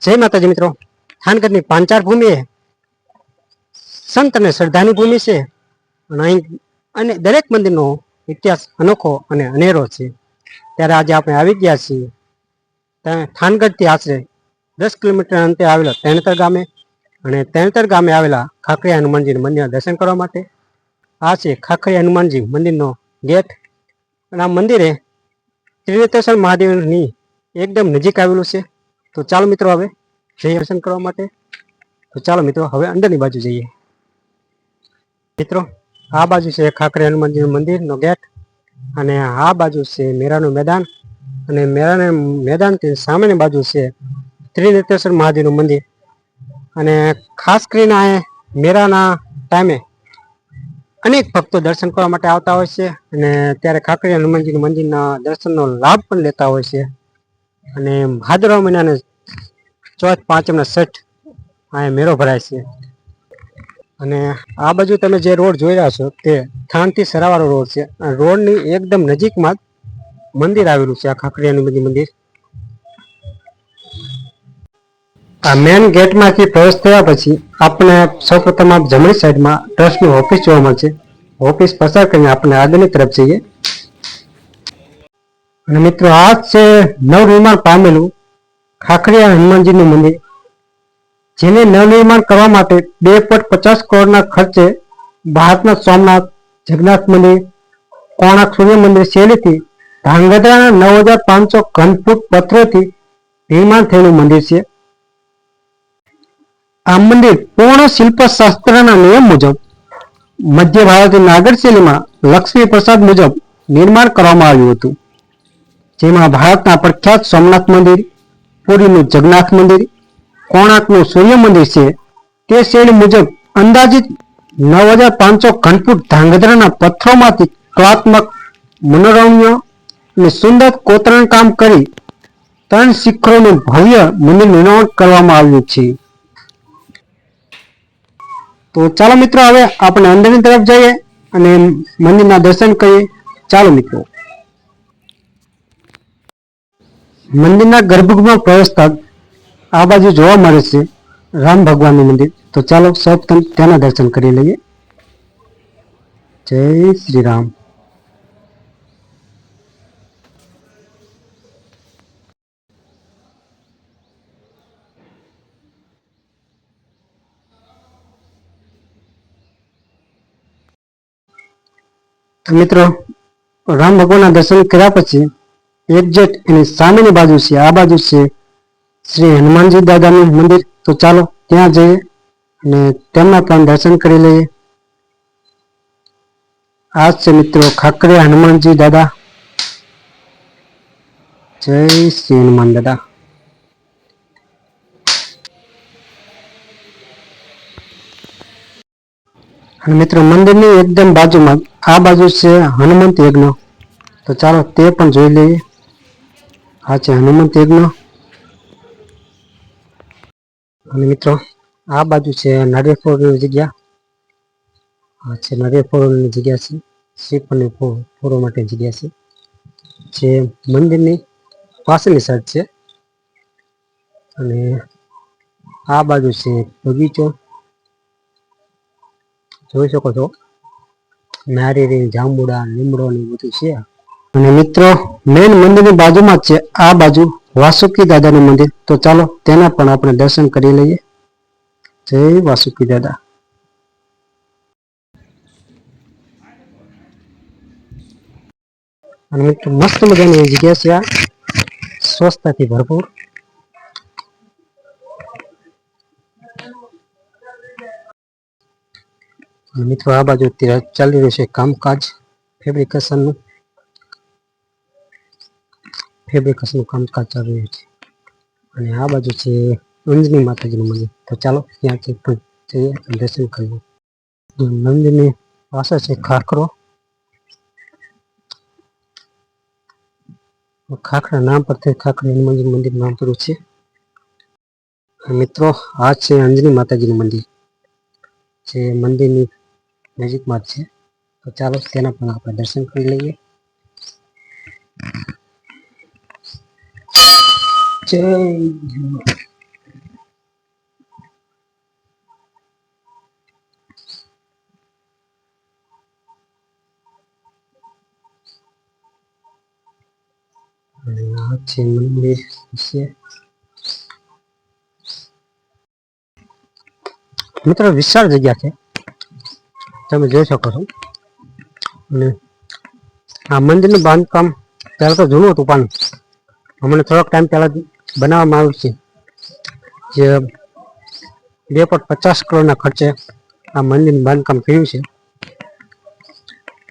जय माताजी मित्रों। थानगढ़ पांचार भूमि है संत ने श्रद्धा भूमि से दरेक मंदिर नो इतिहास अनोखो अने अनेरो छे। त्यारे आज आपणे आवी गया छीए थानगढ़ थी आश्रे 10 किलोमीटर अंते आवेला तेणतर गामे अने तेणतर गामे आवेला खाखरिया हनुमानजी मंदिर दर्शन करवा माटे। आ छे खाखरिया हनुमानजी मंदिर नो गेट। आ मंदिरे त्रिनेत्रेश्वर महादेवनी एकदम नजीक आवेलुं छे। तो चालो मित्रों हवे जय दर्शन करवा माटे। तो चालो मित्रों हवे अंदरनी बाजू जईए। मित्रों आ बाजू से खाखरिया हनुमानजी मंदिर नो गेट अने आ बाजू से मेरानु मैदान अने मेराने मैदान थी सामेनी बाजू से त्रिनेत्रेश्वर महादेव मंदिर अने खास करीने आ मेराना टाइमे अनेक भक्तो दर्शन करवा माटे आवता होय छे अने त्यारे खाखरिया हनुमानजी मंदिरना दर्शननो लाभ पण लेता होय छे। अने भादरवा महीनाने चौथ पांचमना छठ आ मेळो भराय छे। अने आ बाजू तमे जे रोड जोई रह्या छो ते थानथी सरावाळो रोड छे। रोडनी एकदम नजीकमां मंदिर आवेलुं छे। आ खाखरिया हनुमानजी मंदिर आ मेन गेटमांथी प्रवेश थया पछी आपणे सौप्रथम आप जमणी साइडमां ट्रस्टनी ऑफिस जोवा मळशे। ऑफिस पसार करीने आपणे આગળની तरफ जईए। અને મિત્રો આ છે નવનિર્માણ પામેલું ખાખરિયા હનુમાનજીનું મંદિર, જેને નવનિર્માણ કરવા માટે 2.50 કરોડના ખર્ચે ભારતના સોમનાથ, જગન્નાથ મંદિર, કોણાર્ક સૂર્ય મંદિર શૈલીથી ધાંગધ્રાના 9500 ઘનફૂટ પથ્થરોથી નિર્માણ થયેલું મંદિર છે। આ મંદિર પૂર્ણ શિલ્પશાસ્ત્રના નિયમ મુજબ મધ્ય ભારતીય નાગર શૈલીમાં લક્ષ્મી પ્રસાદ મુજબ નિર્માણ કરવામાં આવ્યું હતું, જેમાં ભારતના પ્રખ્યાત સોમનાથ મંદિર, પુરીનું જગન્નાથ મંદિર, કોણાર્કનું સૂર્ય મંદિર છે તે શૈલી મુજબ અંદાજિત 9500 ઘનફૂટ ધાંગધ્રાના પથ્થરોમાંથી કલાત્મક, મનોરમ્ય અને સુંદર કોતરણ કામ કરી 3 શિખરોનું ભવ્ય મંદિર નિર્માણ કરવામાં આવ્યું છે। તો ચાલો મિત્રો હવે આપણે અંદરની તરફ જઈએ અને મંદિરના દર્શન કરીએ। ચાલો મિત્રો મંદિરના ગર્ભગૃહમાં પ્રવેશતા આ બાજુ જોવા મળે છે રામ ભગવાનનું મંદિર। તો ચાલો સૌપ્રથમ તેના દર્શન કરી લઈએ। જય શ્રી રામ। તો મિત્રો રામ ભગવાનના દર્શન કર્યા પછી એક્ઝેક્ટ એની સામેની બાજુ છે આ બાજુ છે શ્રી હનુમાનજી દાદાનું મંદિર। તો ચાલો ત્યાં જઈએ અને તેમના પણ દર્શન કરી લઈએ। આ છે મિત્રો ખાખરિયા હનુમાનજી દાદા। જય શ્રી હનુમાન દાદા। અને મિત્રો મંદિરની એકદમ બાજુમાં આ બાજુ છે હનુમંત યજ્ઞ। તો ચાલો તે પણ જોઈ લઈએ। આ છે હનુમંત યજ્ઞ અને મિત્રો આ બાજુ છે નારિયેળ ફોડવાની જગ્યા। આ છે નારિયેળ ફોડવાની જગ્યા છે, શ્રીફળને ફોડવા માટેની જગ્યા છે, જે મંદિરની પાછળની સાઈડ છે। અને આ બાજુ છે બગીચો, જોઈ શકો છો નારિયેળી, જાંબુડા, લીમડો ને બધું છે। અને મિત્રો મેન મંદિરની બાજુમાં જ છે આ બાજુ વાસુકી દાદાનું મંદિર। તો ચાલો તેના પણ આપણે દર્શન કરી લઈએ। જય વાસુકી દાદા। અને મિત્રો મસ્ત મજાની જગ્યા છે, આ સ્વચ્છતાથી ભરપૂર। મિત્રો આ બાજુ અત્યારે ચાલી રહ્યું છે કામકાજ ફેબ્રિકેશનનું કામકાજ ચાલી રહ્યું છે। અને આ બાજુ છે અંજની માતાજીનું મંદિર। તો ચાલો ત્યાંથી પણ જઈએ દર્શન કરીએ। મંદિરની પાસે છે ખાખરો, ખાખરા નામ પરથી ખાખરા હનુમાનજી મંદિર નામ પડ્યું છે। મિત્રો આ છે અંજની માતાજીનું મંદિર, જે મંદિરની નજીકમાં જ છે। તો ચાલો તેના પણ આપણે દર્શન કરી લઈએ। જય છે મંદિર છે મિત્રો, વિશાળ જગ્યા છે, તમે જોઈ શકો છો. અને આ મંદિરનું બાંધકામ પહેલા તો જૂનું હતું, પણ હમણાં થોડોક ટાઈમ પહેલા બનાવવામાં આવ્યું છે. જે 2.50 કરોડના ખર્ચે આ મંદિરનું બાંધકામ થયું છે.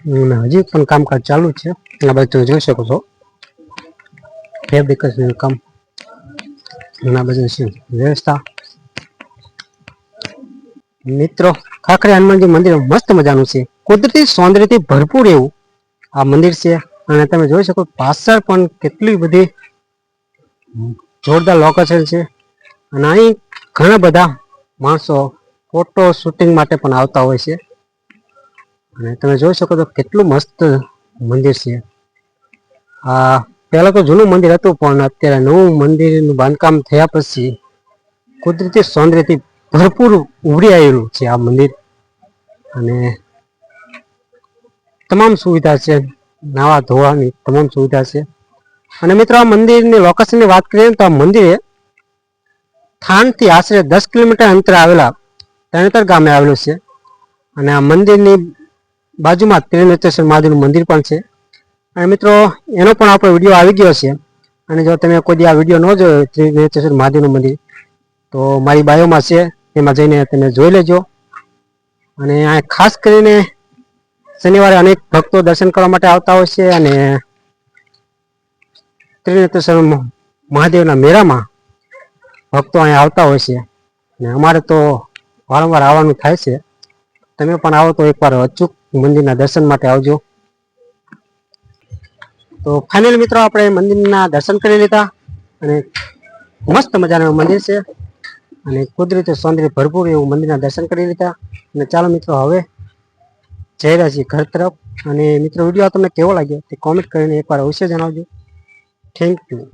અને હજી પણ કામકાજ ચાલુ છે. આ બાજુ તમે જોઈ શકો છો ફેબ્રિકેશન કામ, આ બધું છે વ્યવસ્થા. મિત્રો, ખાખરી હનુમાનજી મંદિર મસ્ત મજાનું છે, કુદરતી સૌંદર્યથી ભરપૂર એવું આ મંદિર છે. અને તમે જોઈ શકો પાછળ પણ કેટલી બધી જોરદાર લોકેશન છે. અને અહીં ઘણા બધા માણસો ફોટો શૂટિંગ માટે પણ આવતા હોય છે. અને તમે જોઈ શકો તો કેટલું મસ્ત મંદિર છે. આ પહેલા તો જૂનું મંદિર હતું, પણ અત્યારે નવું મંદિરનું બાંધકામ થયા પછી કુદરતી સૌંદર્યથી ભરપૂર ઉભરી આવેલું છે આ મંદિર. અને તમામ સુવિધા છે, નાવા ધોવાની તમામ સુવિધા છે. અને મિત્રો, આ મંદિરની લોકેશનની વાત કરીએ તો આ મંદિર થાનથી આશરે 10 કિલોમીટર અંતરે આવેલા તરણેતર ગામે આવેલું છે. અને આ મંદિરની બાજુમાં ત્રિનેત્રેશ્વર મહાદેવનું મંદિર પણ છે. અને મિત્રો, એનો પણ આપણો વિડીયો આવી ગયો છે. અને જો તમે કોઈ દી આ વિડીયો ન જોયો ત્રિનેત્રેશ્વર મહાદેવનું મંદિર, તો મારી બાયોમાં છે, તેમાં જઈને તમે જોઈ લેજો. અને આ ખાસ કરીને શનિવારે અનેક ભક્તો દર્શન કરવા માટે આવતા હોય છે. અને ત્રિનેત્રેશ્વર મહાદેવના મેળામાં ભક્તો અહીંયા આવતા હોય છે. અને અમારે તો વારંવાર આવવાનું થાય છે. તમે પણ આવો તો એકવાર અચૂક મંદિરના દર્શન માટે આવજો. તો ફાઇનલ મિત્રો, આપણે મંદિરના દર્શન કરી લીધા. અને મસ્ત મજાનું મંદિર છે, અને કુદરતી સૌંદર્ય ભરપૂર એવું મંદિરના દર્શન કરી લીધા. અને ચાલો મિત્રો, હવે જઈ રહ્યા છીએ ઘર તરફ. અને મિત્રો, વિડીયો તમને કેવો લાગ્યો તે કોમેન્ટ કરીને એકવાર અવશ્ય જણાવજો. Thank you.